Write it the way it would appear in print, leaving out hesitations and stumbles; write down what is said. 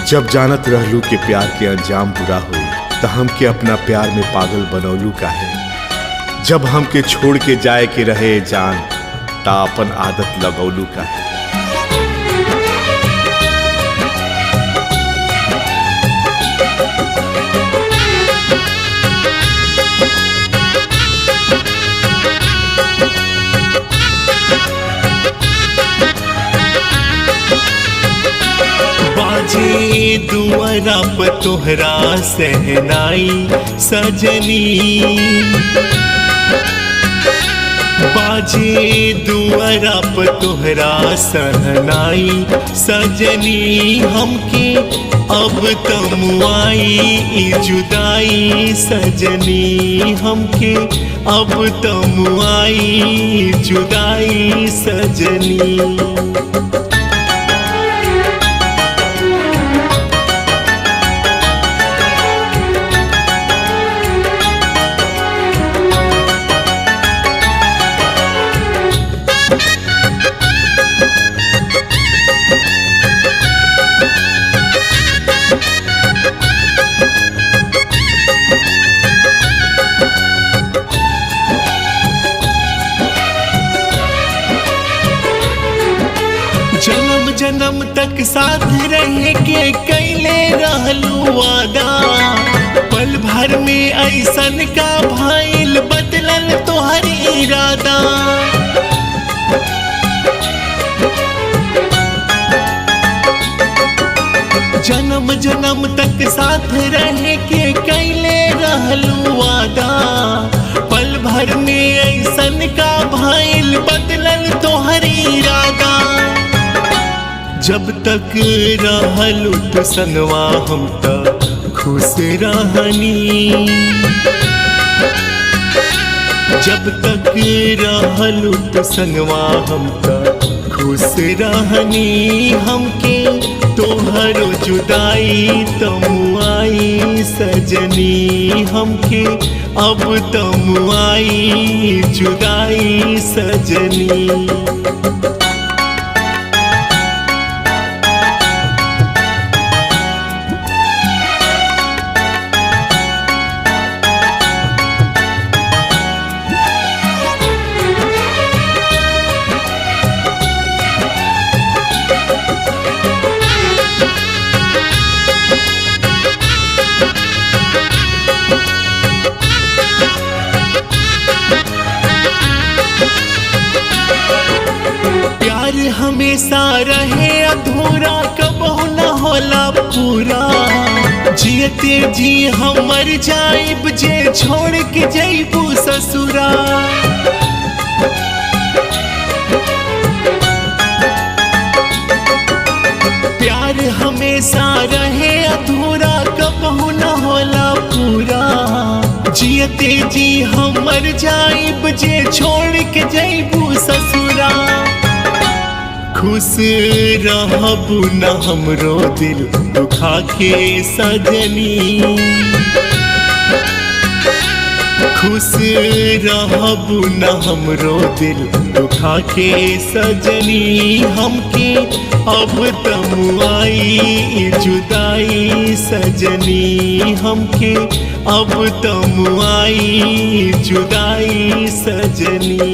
जब जानत रहलू के प्यार के अंजाम बुरा होई त हमके अपना प्यार में पागल बनौलू काहे। जब हमके छोड़ के जाए के रहे जान ता अपन आदत लगौलू काहे। बाजे दुआरा पर तोहरा सहनाई सजनी, बाजे दुआरा पर तोहरा सहनाई सजनी। हमके अब तमुआई जुदाई सजनी, हमके अब तमुआई जुदाई सजनी। जन्म जन्म तक साथ रह के कैले रहलू वादा, पल भर में ऐसन का भइल बदलल तोहर इरादा। जन्म जन्म तक साथ रह के कैले रहलू वादा, पल भर में ऐसन का भइल बदलल तोहर इरादा। जब तक रहलू तो संगवा हम त खुश रहनी, जब तक रहलू तो संगवा हम त खुश रहनी। हमके तोहरो जुदाई तमुआई सजनी, हमके अब तमुआई जुदाई सजनी। हमेशा रहे अधूरा कबहू न होला पूरा, जियते जी हम मर जाइब जे छोड़ के जइबू ससुरा। प्यार हमेशा रहे अधूरा कबहू न होला पूरा, जियते जी हम मर जाइब जे छोड़ के जइबू ससुरा। खुश रहबू न हमरो दिल दुखा के सजनी, खुश रहबू न हमरो दिल दुखा के सजनी। हमके अब तमुआई जुदाई सजनी, हमके अब तमुआई जुदाई सजनी।